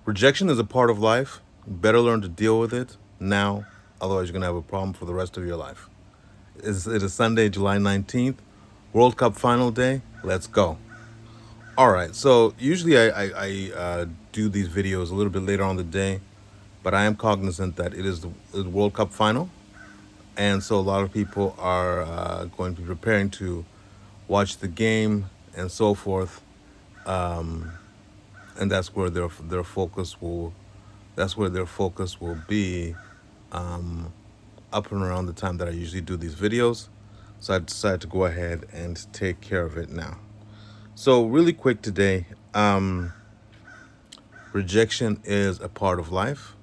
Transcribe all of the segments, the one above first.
Rejection is a part of life. You better learn to deal with it now, otherwise, you're going to have a problem for the rest of your life. It is Sunday, July 19th, World Cup final day. Let's go. All right, so usually I do these videos a little bit later on the day, but I am cognizant that it is the World Cup final, and so a lot of people are going to be preparing to watch the game and so forth, and that's where their focus will be up and around the time that I usually do these videos. So I decided to go ahead and take care of it now. So really quick today, rejection is a part of life.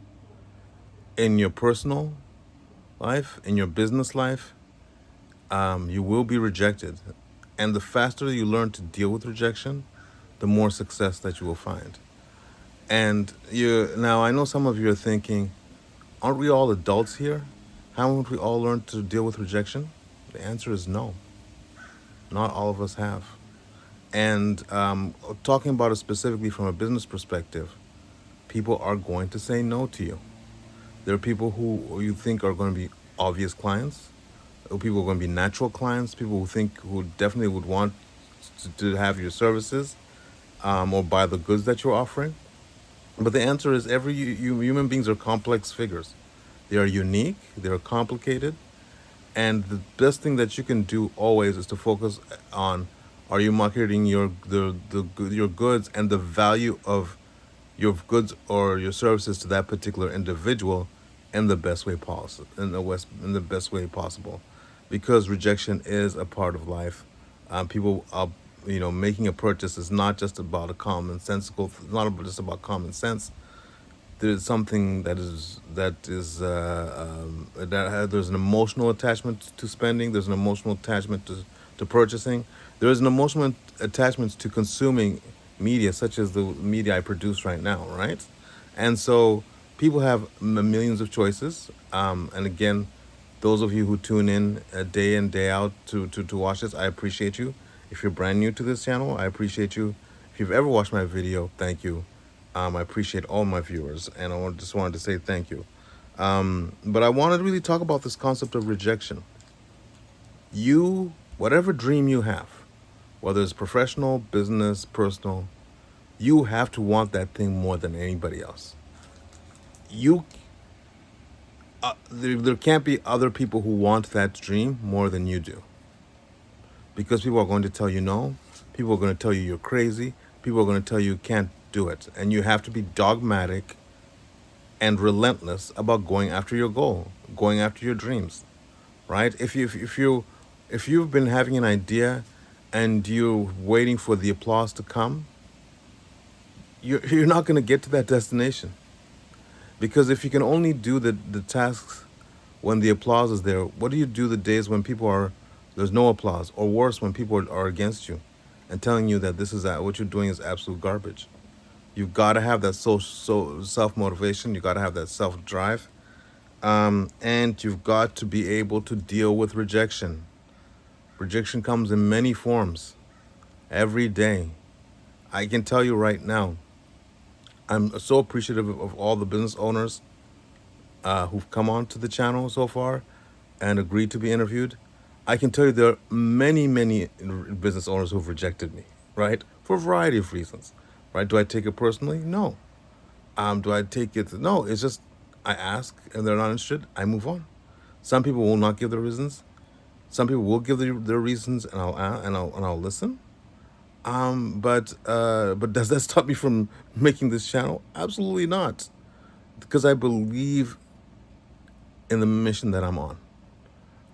In your personal life, in your business life, you will be rejected. And the faster you learn to deal with rejection, the more success that you will find. And now I know some of you are thinking, aren't we all adults here? Haven't we all learned to deal with rejection? The answer is no. Not all of us have. And talking about it specifically from a business perspective, people are going to say no to you. There are people who you think are going to be obvious clients. People who are going to be natural clients. People who definitely would want to have your services or buy the goods that you're offering. But the answer is human beings are complex figures. They are unique. They are complicated. And the best thing that you can do always is to focus on: are you marketing your goods and the value of your goods or your services to that particular individual in the best way possible, in the best way possible, because rejection is a part of life. People making a purchase is not just about a commonsensical. It's not just about common sense. There's something there's an emotional attachment to spending. There's an emotional attachment to purchasing. There is an emotional attachment to consuming media, such as the media I produce right now, right? And so people have millions of choices. And again, those of you who tune in day out to watch this, I appreciate you. If you're brand new to this channel, I appreciate you. If you've ever watched my video, thank you. I appreciate all my viewers, and just wanted to say thank you. But I wanted to really talk about this concept of rejection. Whatever dream you have, whether it's professional, business, personal, you have to want that thing more than anybody else. You, there can't be other people who want that dream more than you do, because people are going to tell you no. People are going to tell you you're crazy. People are going to tell you can't do it, and you have to be dogmatic and relentless about going after your goal, going after your dreams, right? If you've been having an idea and you're waiting for the applause to come, you're not going to get to that destination, because if you can only do the tasks when the applause is there, what do you do the days when there's no applause, or worse, when people are against you and telling you that what you're doing is absolute garbage? You've got to have that self motivation. You've got to have that self drive, and you've got to be able to deal with rejection. Rejection comes in many forms, every day. I can tell you right now, I'm so appreciative of all the business owners who've come on to the channel so far and agreed to be interviewed. I can tell you there are many, many business owners who've rejected me, right? For a variety of reasons, right? Do I take it personally? No. Do I take it? No. It's just I ask and they're not interested. I move on. Some people will not give their reasons. Some people will give their reasons, and I'll listen. But does that stop me from making this channel? Absolutely not, because I believe in the mission that I'm on.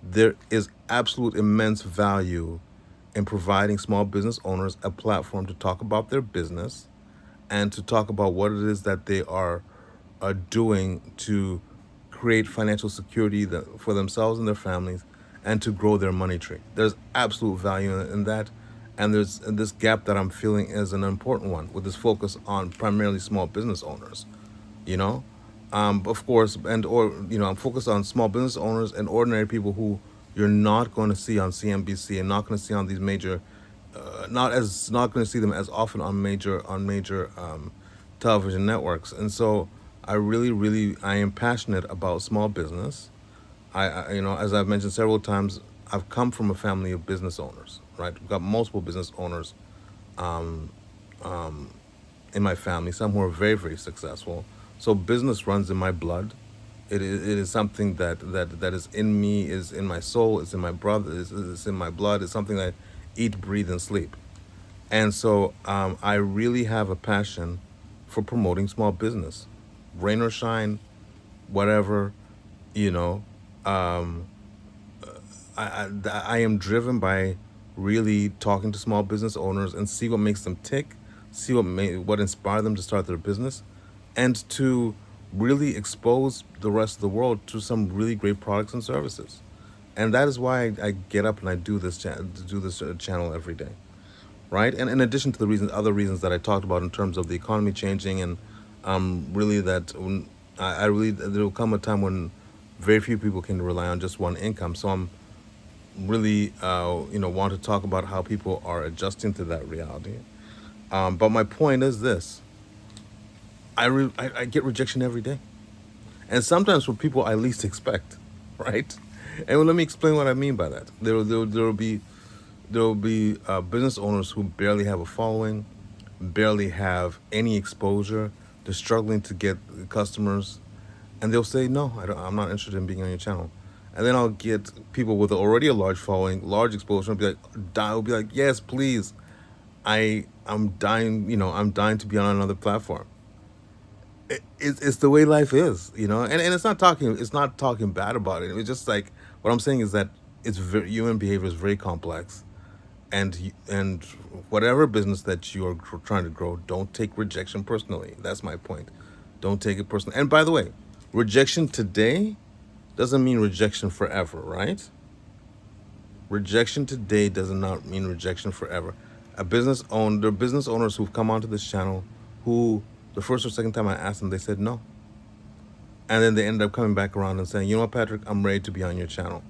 There is absolute immense value in providing small business owners a platform to talk about their business and to talk about what it is that they are doing to create financial security for themselves and their families, and to grow their money tree. There's absolute value in that. And this gap that I'm feeling is an important one, with this focus on primarily small business owners, you know? Of course, I'm focused on small business owners and ordinary people who you're not going to see on CNBC, and not going to see on these major, not going to see them as often on major television networks. And so I really, really, I am passionate about small business. As I've mentioned several times, I've come from a family of business owners, right? We've got multiple business owners in my family, some who are very, very successful. So business runs in my blood. It is something that is in me, is in my soul, is in my brother, is in my blood. It's something that I eat, breathe, and sleep. And so I really have a passion for promoting small business, rain or shine, whatever, you know. Um, I am driven by really talking to small business owners and see what makes them tick, see what inspired them to start their business, and to really expose the rest of the world to some really great products and services. And that is why I get up and I do this channel every day, right? And in addition to the other reasons that I talked about in terms of the economy changing, and really that I really there will come a time when very few people can rely on just one income. So I'm really want to talk about how people are adjusting to that reality. But my point is this: I get rejection every day, and sometimes from people I least expect, right? And let me explain what I mean by that. There will be business owners who barely have a following, barely have any exposure. They're struggling to get customers, and they'll say, "No, I'm not interested in being on your channel." And then I'll get people with already a large following, large exposure, and I'll be like, "Yes, please. I'm dying. I'm dying to be on another platform." It's the way life is, and it's not talking bad about it. It's just like what I'm saying is that human behavior is very complex, and whatever business that you are trying to grow, don't take rejection personally. That's my point. Don't take it personally. And by the way, rejection today doesn't mean rejection forever, right? Rejection today does not mean rejection forever. There are business owners who've come onto this channel who the first or second time I asked them, they said no. And then they ended up coming back around and saying, "You know what, Patrick, I'm ready to be on your channel."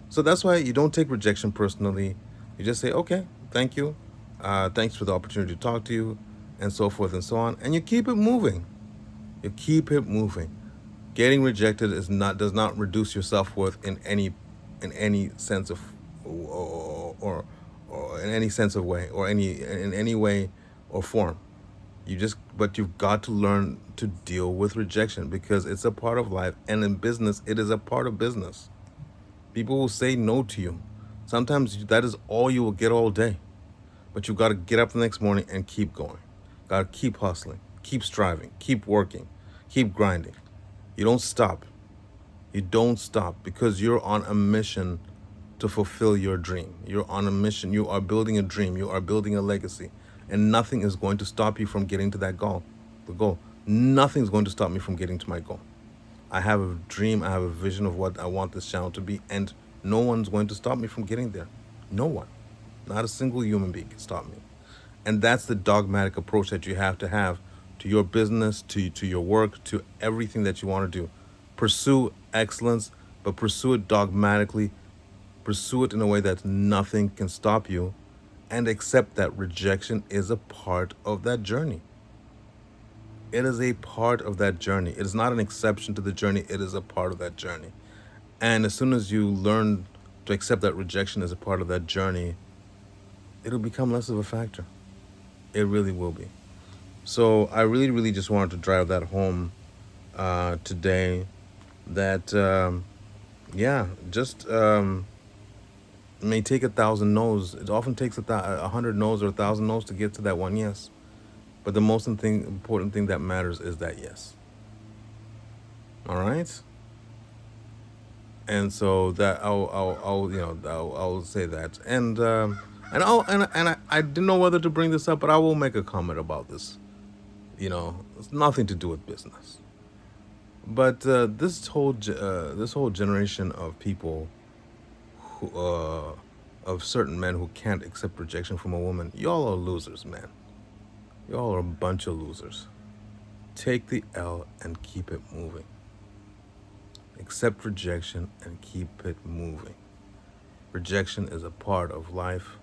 So that's why you don't take rejection personally. You just say, "Okay, thank you. Thanks for the opportunity to talk to you," and so forth and so on. And you keep it moving. You keep it moving. Getting rejected does not reduce your self-worth in any sense of or in any sense of way, or in any way or form. But you've got to learn to deal with rejection because it's a part of life, and in business it is a part of business. People will say no to you. Sometimes that is all you will get all day. But you've got to get up the next morning and keep going. Got to keep hustling, keep striving, keep working, keep grinding. You don't stop. You don't stop because you're on a mission to fulfill your dream. You're on a mission. You are building a dream. You are building a legacy. And nothing is going to stop you from getting to that goal. The goal. Nothing's going to stop me from getting to my goal. I have a dream. I have a vision of what I want this channel to be. And no one's going to stop me from getting there. No one. Not a single human being can stop me. And that's the dogmatic approach that you have to your business, to your work, to everything that you want to do. Pursue excellence, but pursue it dogmatically. Pursue it in a way that nothing can stop you, and accept that rejection is a part of that journey. It is a part of that journey. It is not an exception to the journey. It is a part of that journey. And as soon as you learn to accept that rejection as a part of that journey, it'll become less of a factor. It really will be. So I really, really just wanted to drive that home today. That just it may take 1,000 no's. It often takes 100 no's or 1,000 no's to get to that one yes. But the most important thing that matters is that yes. All right. And so that I'll say that, and I didn't know whether to bring this up, but I will make a comment about this. It's nothing to do with business, but this whole generation of people of certain men who can't accept rejection from a woman, y'all are losers, man. Y'all are a bunch of losers. Take the L and keep it moving. Accept rejection and keep it moving. Rejection is a part of life.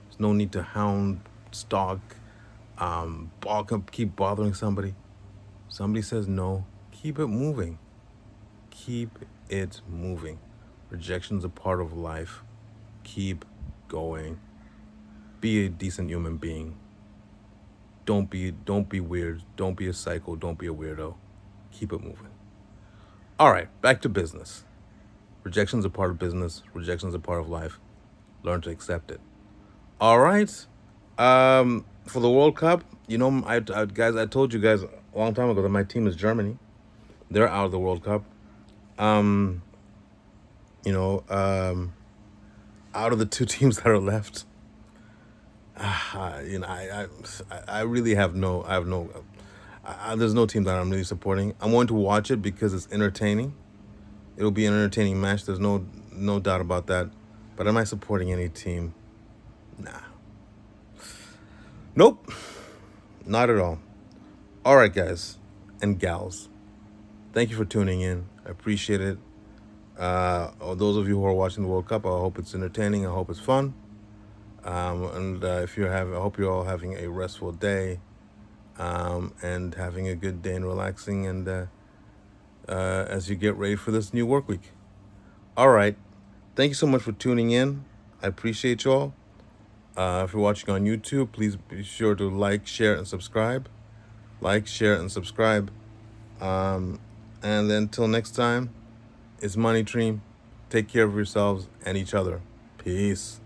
There's no need to hound, stalk, keep bothering somebody. Somebody says no, keep it moving. Keep it moving. Rejection's a part of life. Keep going. Be a decent human being. Don't be weird. Don't be a psycho. Don't be a weirdo. Keep it moving. All right, back to business. Rejection's a part of business. Rejection's a part of life. Learn to accept it. All right. For the World Cup, guys, I told you guys a long time ago that my team is Germany. They're out of the World Cup. Um, you know, out of the two teams that are left, I really have no, I have no, there's no team that I'm really supporting. I'm going to watch it because it's entertaining. It'll be an entertaining match. There's no doubt about that. But am I supporting any team? Nah. Nope. Not at all. All right, guys and gals. Thank you for tuning in. I appreciate it. Those of you who are watching the World Cup, I hope it's entertaining. I hope it's fun. And if you're having, I hope you're all having a restful day, and having a good day and relaxing, and as you get ready for this new work week. All right. Thank you so much for tuning in. I appreciate y'all. If you're watching on YouTube, please be sure to like, share, and subscribe. Like, share, and subscribe. And then until next time, it's Money Dream. Take care of yourselves and each other. Peace.